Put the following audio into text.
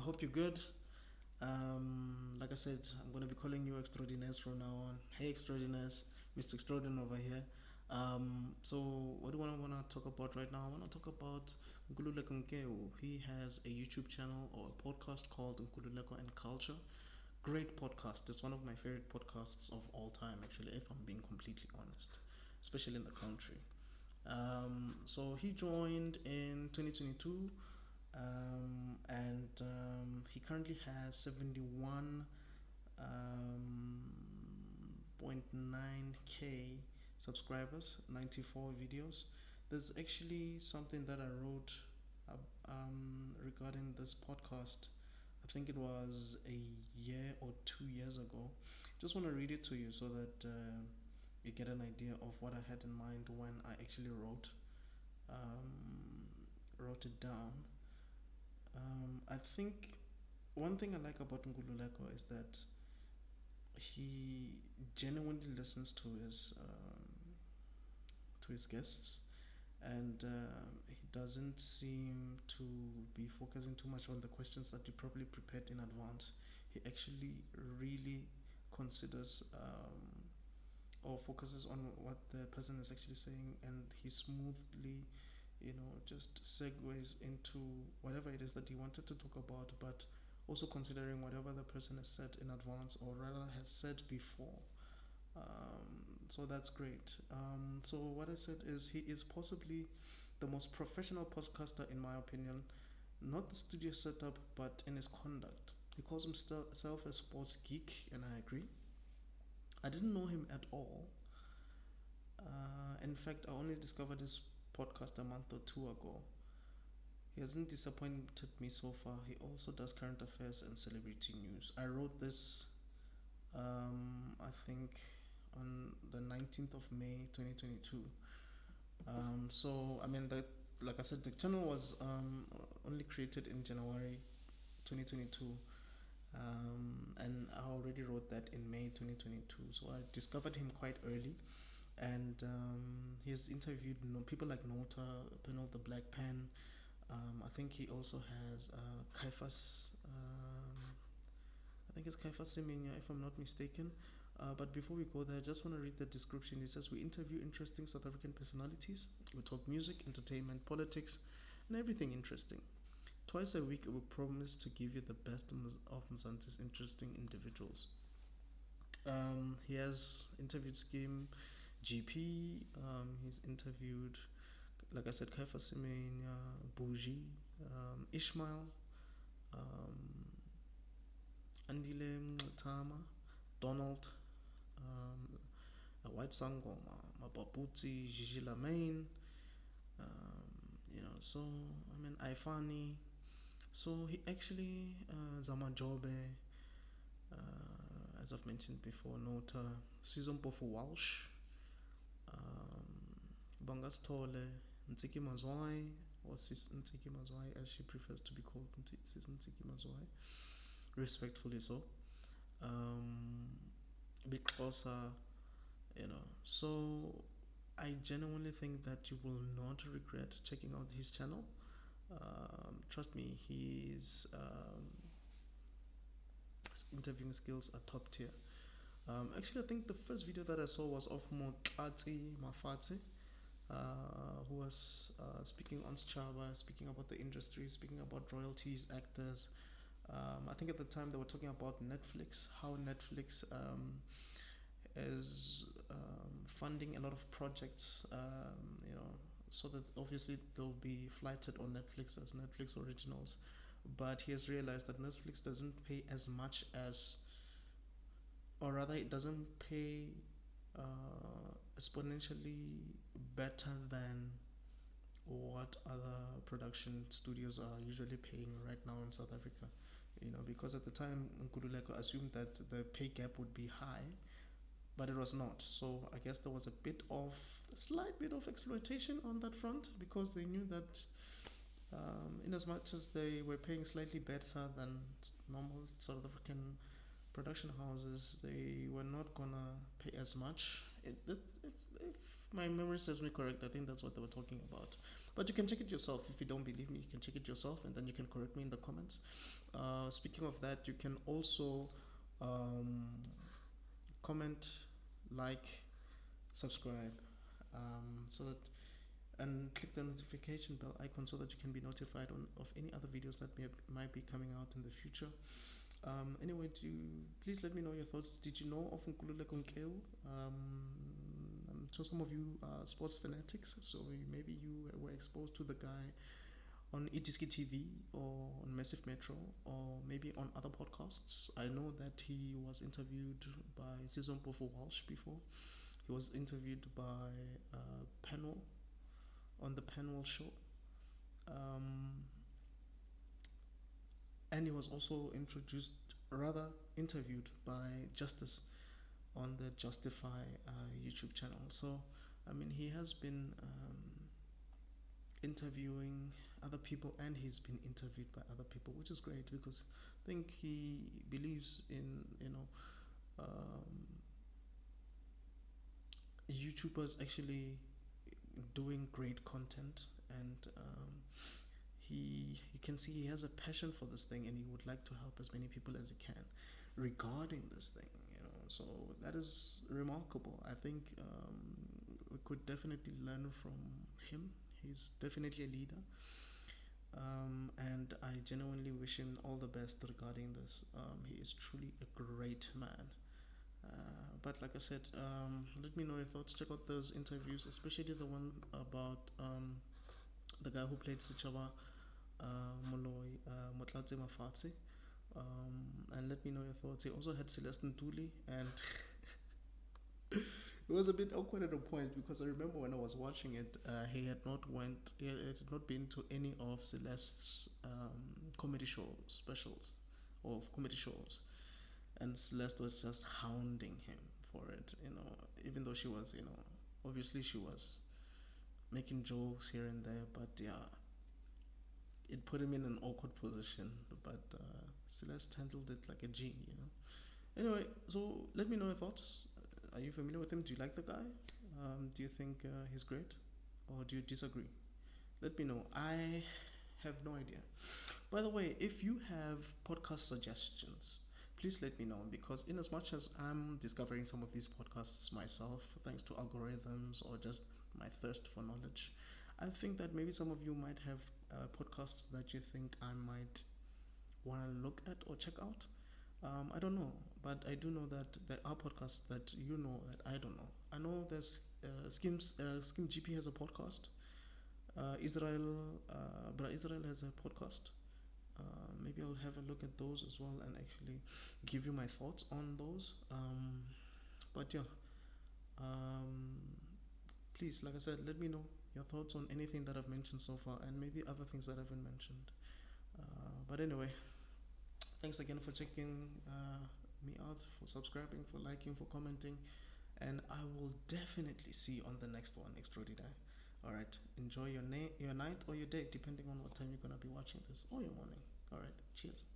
hope you're good. Like I said, I'm going to be calling you Extraordinaires from now on. Hey, Extraordinaires, Mr. Extraordinaire over here. So, what do I want to talk about right now? I want to talk about Nkululeko Nkeu. He has a YouTube channel or a podcast called Nkululeko N Cultr. Great podcast. It's one of my favorite podcasts of all time, actually, if I'm being completely honest, especially in the country. So he joined in 2022, and he currently has 71 point 9k subscribers, 94 videos. There's actually something that I wrote regarding this podcast. I think it was a year or 2 years ago. Just want to read it to you so that you get an idea of what I had in mind when I actually wrote it down. I think one thing I like about Nkululeko is that he genuinely listens to his guests, and he doesn't seem to be focusing too much on the questions that you probably prepared in advance. He actually really considers or focuses on what the person is actually saying, and he smoothly, just segues into whatever it is that he wanted to talk about, but also considering whatever the person has said in advance or rather has said before. So that's great. So what I said is he is possibly the most professional podcaster in my opinion. Not the studio setup, but in his conduct. He calls himself a sports geek, and I agree. I didn't know him at all. In fact, I only discovered his podcast a month or two ago. He hasn't disappointed me so far. He also does current affairs and celebrity news. I wrote this, I think, on the 19th of May 2022. So, I mean, like I said, the channel was only created in January 2022. And I already wrote that in May 2022. So I discovered him quite early, and he's interviewed people like Nota, Penal the Black Pen. I think he also has Kaifas. I think it's Kaifas Semenya, if I'm not mistaken. But before we go there, I just want to read the description. It says, we interview interesting South African personalities. We talk music, entertainment, politics, and everything interesting. Twice a week, we promise to give you the best of Mzansi's interesting individuals. He has interviewed Skim, GP. He's interviewed, like I said, Kaifa Semenya, Bougie, Ishmael, Andile Tama, Donald, White Sangoma, Mapaputsi, Gigi Lamaine, so I mean Ifani. So he actually Zama Jobe, as I've mentioned before, Nota, Susan Pofu Walsh, Bangas Tole, Ntiki Mazwai, or Sis Ntiki Mazwai, as she prefers to be called, Sis Ntiki Mazwai, respectfully so. Big closer, So I genuinely think that you will not regret checking out his channel. Trust me, his interviewing skills are top tier. Actually, I think the first video that I saw was of Motlati Mafate, who was speaking on Schaba, speaking about the industry, speaking about royalties, actors. I think at the time they were talking about Netflix, how Netflix is funding a lot of projects, so that obviously they'll be flighted on Netflix as Netflix originals. But he has realized that Netflix doesn't pay as much as, or rather, it doesn't pay exponentially better than what other production studios are usually paying right now in South Africa. Because at the time, Nkululeko assumed that the pay gap would be high, but it was not. So I guess there was a slight bit of exploitation on that front, because they knew that in as much as they were paying slightly better than normal South African production houses, they were not gonna pay as much. If my memory serves me correct, I think that's what they were talking about. But you can check it yourself. If you don't believe me, you can check it yourself, and then you can correct me in the comments. Speaking of that, you can also um, comment, like, subscribe, so that, and click the notification bell icon so that you can be notified of any other videos that might be coming out in the future. Anyway, please let me know your thoughts. Did you know of Nkululeko Nkeu? I'm sure some of you are sports fanatics, so maybe you were exposed to the guy on Itiski TV or on Massive Metro or maybe on other podcasts. I know that he was interviewed by Sizompo for Walsh before. He was interviewed by Panel on the Panel show. And he was also interviewed by Justice on the Justify YouTube channel. So, I mean, he has been interviewing other people, and he's been interviewed by other people, which is great because I think he believes in YouTubers actually doing great content, and you can see he has a passion for this thing, and he would like to help as many people as he can regarding this thing. So that is remarkable. I think we could definitely learn from him. He's definitely a leader, and I genuinely wish him all the best regarding this. He is truly a great man. But like I said, let me know your thoughts. Check out those interviews, especially the one about the guy who played Sichaba Moloi, Motlatse Mafatse. And let me know your thoughts. He also had Celeste Ntuli, and it was a bit awkward at a point because I remember when I was watching it, he had not been to any of Celeste's comedy specials or comedy shows, and Celeste was just hounding him for it. Even though she was, obviously she was making jokes here and there, but yeah, it put him in an awkward position. But Celeste handled it like a G. Anyway, so let me know your thoughts. Are you familiar with him? Do you like the guy? Do you think he's great, or do you disagree? Let me know. I have no idea. By the way, if you have podcast suggestions, please let me know, because in as much as I'm discovering some of these podcasts myself, thanks to algorithms or just my thirst for knowledge, I think that maybe some of you might have podcasts that you think I might want to look at or check out. I don't know, but I do know that there are podcasts that you know that I don't know. I know there's Skim GP has a podcast. Israel has a podcast. Maybe I'll have a look at those as well and actually give you my thoughts on those. But yeah, please, like I said, let me know your thoughts on anything that I've mentioned so far, and maybe other things that I haven't mentioned. But anyway, thanks again for checking me out, for subscribing, for liking, for commenting, and I will definitely see you on the next one, extraordinary. All right, enjoy your night or your day, depending on what time you're gonna be watching this, or your morning. All right, cheers.